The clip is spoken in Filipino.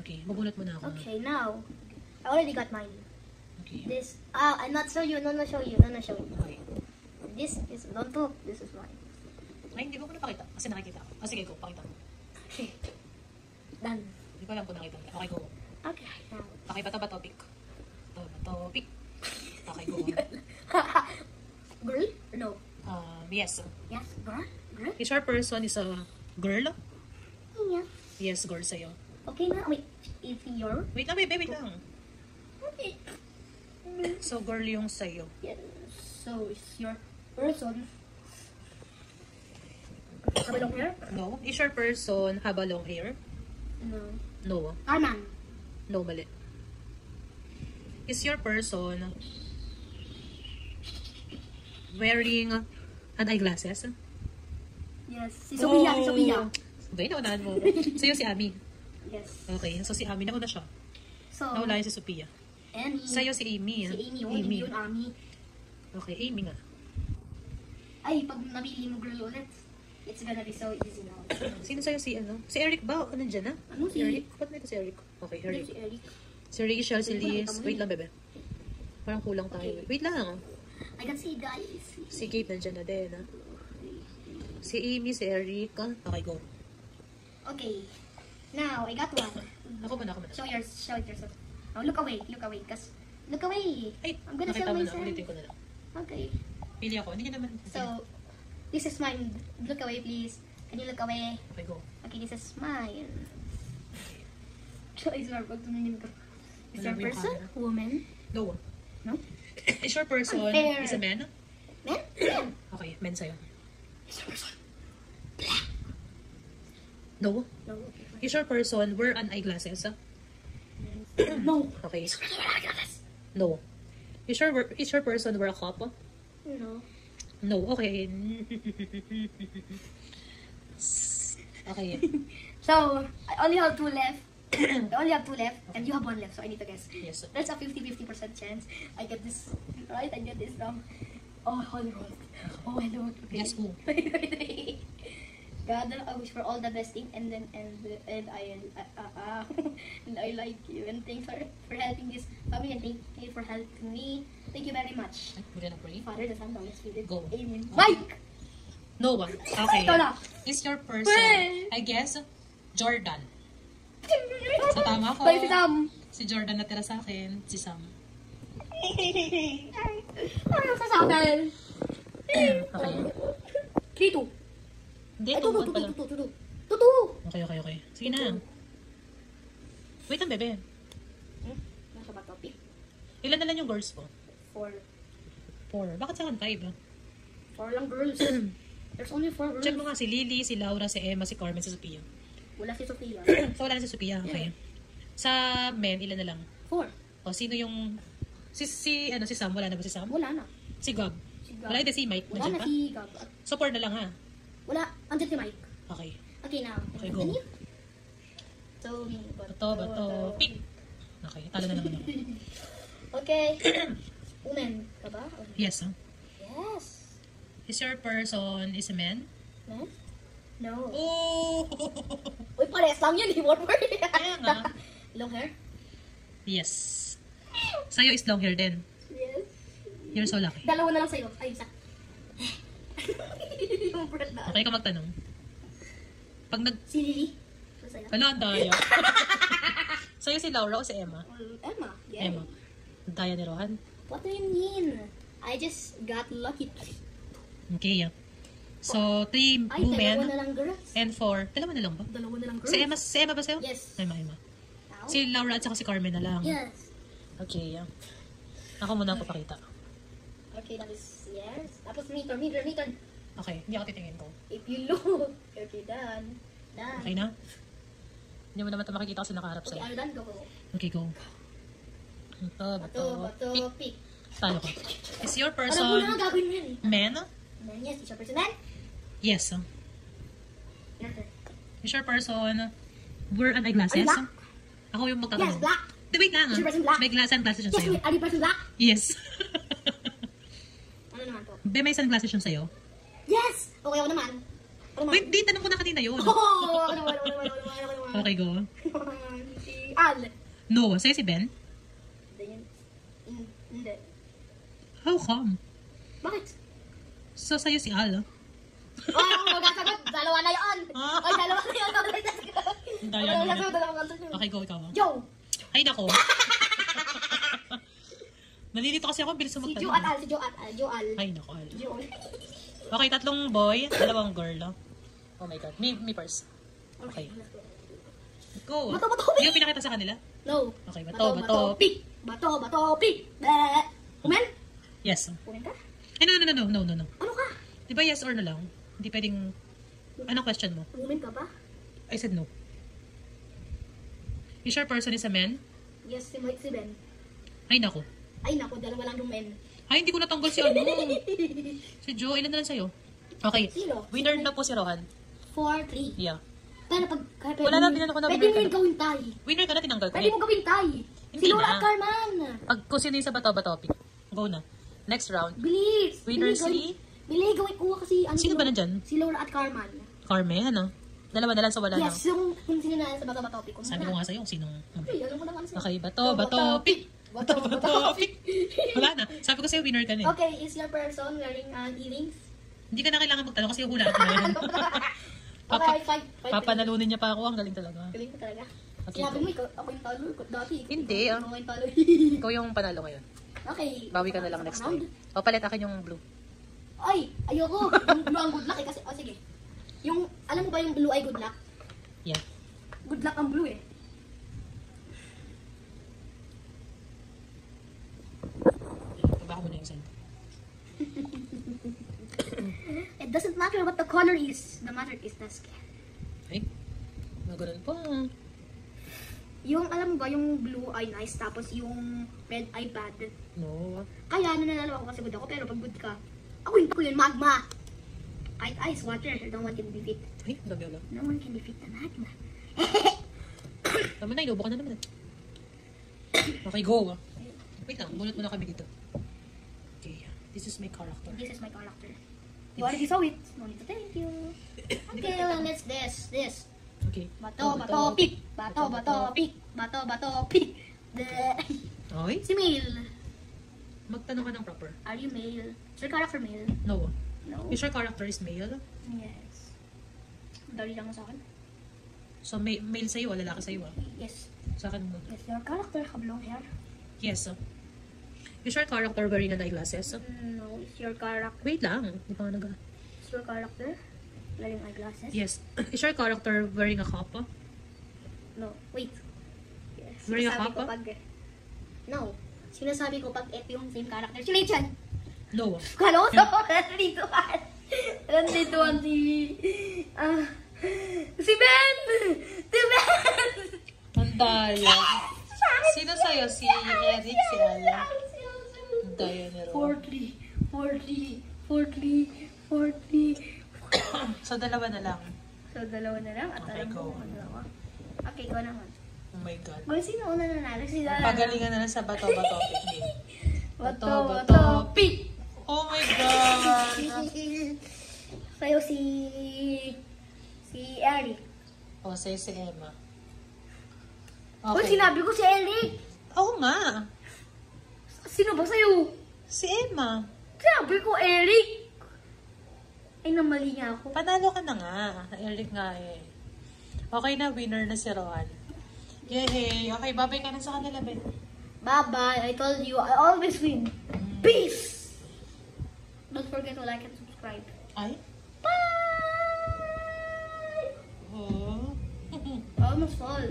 Okay, mabunot mo na ako. Okay, now I already got mine. Okay. This I'm not show you. No, show you. Okay. This is don't talk. This is mine. Ay, hindi ko napakita. Kasi nakikita ako. Sige, go. Pakita mo. Okay. Done. Hindi ko alam kung nakita mo. Okay, go. Okay, now. Okay, bato ba topic? Bato ba topic? Okay, go. Girl? No. Yes. Yes, girl? Girl? Is your person is a girl? Yeah. Yes, girl sa'yo. Okay na. Wait. Is your? Wait lang, babe. Wait lang. Okay. So, girl yung sa'yo. Yes. So, is your person have long hair? No. Is your person have a long hair? No. No. Carman? No, mali. Is your person wearing an eyeglasses? Yes. Si Sophia. Si Sophia. Okay, naunahan mo. Sa'yo si Ami. Yes. Okay, so si Ami, nauna siya. So, Naunahan si Sophia. Amy. Sa'yo si Amy. Si Amy. Oh, hindi yun, Amy. Okay, Amy nga. Ay, pag namili mo girl ulit, it's gonna be so easy now. Sino sa'yo si ano? Si Eric ba? Ano dyan na? Ano si Eric? Ba't na ito si Eric? Okay, Eric? Eric. Si Eric. Si Rachel, si Wait, Liz. nakita mo Wait yun. lang, bebe. Parang kulang tayo. Okay. Wait lang. I can see guys. Si Kate nandyan na din. Ha? Si Amy, si Eric. Okay, go. Okay. Now, I got one. Ako muna. Show it yourself. Oh, look away. Look away. Ay, I'm gonna nakita show mo na. myself. Ulitin ko na lang. Okay. Pili ako. Hindi ka naman. So, this is mine. Look away, please. Can you look away? Okay, go. Okay, this is mine. Is your Wala mo yung person? camera. Woman? No. No? Is your person Unfair. is a man? Man? Man. Okay, men sa'yo. Is your person? No. No. Is your person wear an eyeglasses? No. Okay. No. Is your person wear a cup? No. No. Okay. Okay. So, I only have two left. I only have two left, and you have one left, so I need to guess. Yes. There's a 50-50% chance I get this right, I get this wrong. Oh, holy God. Oh, hello. Okay. Guess who? God, I wish for all the best thing, and I and I like you, and thanks for helping this family, and thank you for helping me. Thank you very much. We're gonna pray. Father, the Son, the Holy Spirit. Go. Amen. Okay. Mike! No one. Okay. Ito na. Is your person, Well. I guess, Jordan. Sa tama ko. Bye, si Sam. Si Jordan natira sa akin. Si Sam. Ano sa akin? Okay. 3-2. Hindi, Ay, tuwan pala. Tutu. Okay. Sige na. Wait lang, bebe. Nasa ba topic? Ilan na lang yung girls po? 4. 4. Bakit sa akin 5? 4 lang girls. There's only 4 girls. Check mo nga si Lily, si Laura, si Emma, si Carmen, si Sophia. Wala si Sophia. So, wala na si Sophia. Okay. Sa men, ilan na lang? 4. O, sino yung... Si Sam, wala na ba si Sam? Wala na. Si Gab. Si Gab. Wala, hindi si Mike. Wala Nandiyan na pa? si Gab. So, 4 na lang ha. Wala. Andyan si Mike. Okay. Okay, now. Okay, go. So, Bato. Pick. Okay, talo na naman ako. Okay. Woman ka ba? Yes, huh? Yes. Is your person is a man? Man? No. Oh! Uy, pares lang yun. One word. Kaya nga. Long hair? Yes. Sa'yo is long hair din. Yes. You're so lucky. Dalawa na lang sa'yo. Ay, isa. Yung bread na. Okay ka magtanong. Pag nag... Si Lily? So, sa'yo? Ano, ang daya. Sa'yo si Laura o si Emma? Emma. Yeah. Emma. Ang daya ni Rohan. What do you mean? I just got lucky. Okay, yeah. So, 3 Ay, dalawa na women lang girls. and 4. Dalawa na lang ba? Dalawa na lang girls. Si Emma ba sa'yo? Yes. Emma. Now? Si Laura at saka si Carmen na lang. Yes. Okay, yeah. Ako muna ang papakita. Okay, that is yes. Tapos me turn. Okay, hindi ako titingin ko. If you look. Okay, done. Okay na? Hindi mo naman ito makikita kasi nakaharap Okay, sa'yo. I'm done. Go. Okay, go. Bato. Pick. Pick. Talo ko. Is your Ano person mo na gagawin mo yan eh? man? Man, yes. Is your person man? Yes. Your turn. Is your person wear an eyeglasses? Are you black? Ako yung Yes, magtatanong. black. Wait lang. Is your person black? May sunglasses yun Yes, sa'yo. wait. Are you person black? Yes. Ano naman po? Be, may sunglasses yun sa'yo? Yes! Okay, ako naman. Ako naman. Wait, di, tanong ko na kanina yun. Oh! Ano. Okay, go. Al. No. Sa'yo si Ben? Hindi. How come? Bakit? So, sa'yo si Al. Oh, magkasagot. Dalawa na yun. Ah. Oy, dalawa na yun. Okay, go, ikaw. Yo! Ay, nako. Nalilito kasi ako, bilis Si magtanong. Jo at Al. Si Jo at Al. Jo Al. Ay, nako, Al. Jo. Okay, 3 boy, 2 girl. Oh my God. Me first. Okay. Go. Bato. Hindi mo pinakita sa kanila? No. Okay, bato. Pick. Bato, pick. Kumen? Yes. Kumen ka? Ay, no. Ano ka? Di ba yes or no lang? Hindi pwedeng... Anong question mo? Kumen ka ba? I said no. You sure person is a man? Yes, si Ben. Ay, nako. Ay, naku, dalawa lang yung men. Ay, hindi ko natanggal si ano. Si Joe, ilan na lang sa'yo? Okay. Sino? Winner na po si Rohan. 4-3. Yeah. Pero pag... Wala na, pinano ko na. Pwede mo yun gawin tayo. Winner ka na, tinanggal ko. Pwede mo gawin tayo. Hindi Si Laura na. at Carman. Pag kung sino yung sa bato topic. Go na. Next round. Bilis. Winner Bilis, si... Bilis, gawin ko kasi... Ano, Sino ba nandyan? Si Laura at Carman. Carmen, ano? Dalawa na lang sa wala na. Yes, yung sino na sa bato topic ko. Sabi ko nga sa'yo, sinong... Ay, alam mo naman sa'yo. Okay, bato, pick! Bato, pick! Wala na. Sabi ko sa'yo, winner ka na eh. Okay, is your person wearing earrings? Hindi ka na kailangan magtanong kasi hulaan ko na yun. Okay, fight. Papanalunin niya pa ako. Ang galing talaga. Galing ko talaga. Okay, Sinabi go. mo, ako yung talo. Dati. Hindi, ah. Ako yung talo. Ikaw yung panalo ngayon. Okay. Bawi ka na lang next round. time. O, palit akin yung blue. Ay, ayoko. Yung blue ang good luck eh. Kasi, sige. Yung, alam mo ba yung blue ay good luck? Yeah. Good luck ang blue eh. Baba mo na yung send. It doesn't matter what the color is. The matter is the skin. Ay, maganon po. Yung, alam mo ba, yung blue ay nice, tapos yung red ay bad. No. Kaya nananalo ako kasi good ako, pero pag good ka, ako yun, magma. Kahit ice, water, no one can defeat. Ay, dami lang. No one can defeat the magma. Tama na, inubo ka na naman. Okay, go. Wait lang, bunot muna kami dito. Okay, this is my character. This is my character. You already saw it. No need to thank you. Okay, well, let's this. Okay. Bato, pick. Bato, pick. Bato, pick. Okay. Si male. Magtanong ka ng proper. Are you male? Is your character male? No. No. Is your character is male? Yes. Dali lang sa akin. So, male sa'yo o lalaki sa'yo ah? Yes. Sa akin mo. Yes, your character have long hair. Yes. Is your character wearing an eyeglasses? No, is your character... Wait lang. Di pa nga nag- Is your character wearing eyeglasses? Yes. Is your character wearing a cap? No, wait. Yes. Wearing a Sinasabi cap? ko pag... No. Sinasabi ko pag ito yung same character. Si Rachel! No. Kala ko nandito si... si Ben! Si Ben! Ang daya. Sino sa'yo? Si Eric, si Ala. Ang daya ni Ro. 4-3. So, dalawa na lang. So, dalawa na lang. At Okay, alam go. ko kung dalawa. Okay, go naman. Oh my God. Kung sino una nanalo? Si Dala. Pagalingan na lang sa bato-bato picnic. Bato, pick! Oh my God! Sa'yo si Eric. O, sa'yo si Emma. Kung sinabi ko si Eric. Oo nga. Sino ba sa'yo? Si Emma. Sinabi ko Eric. Ay, namali nga ako. Panalo ka na nga. Eric nga eh. Okay na, winner na si Rohan. Yay! Okay, babay ka na sa kanila, Ben. Bye-bye. I told you, I always win. Peace! Don't forget to like and subscribe. Ay? Bye! Oh. Almost fall.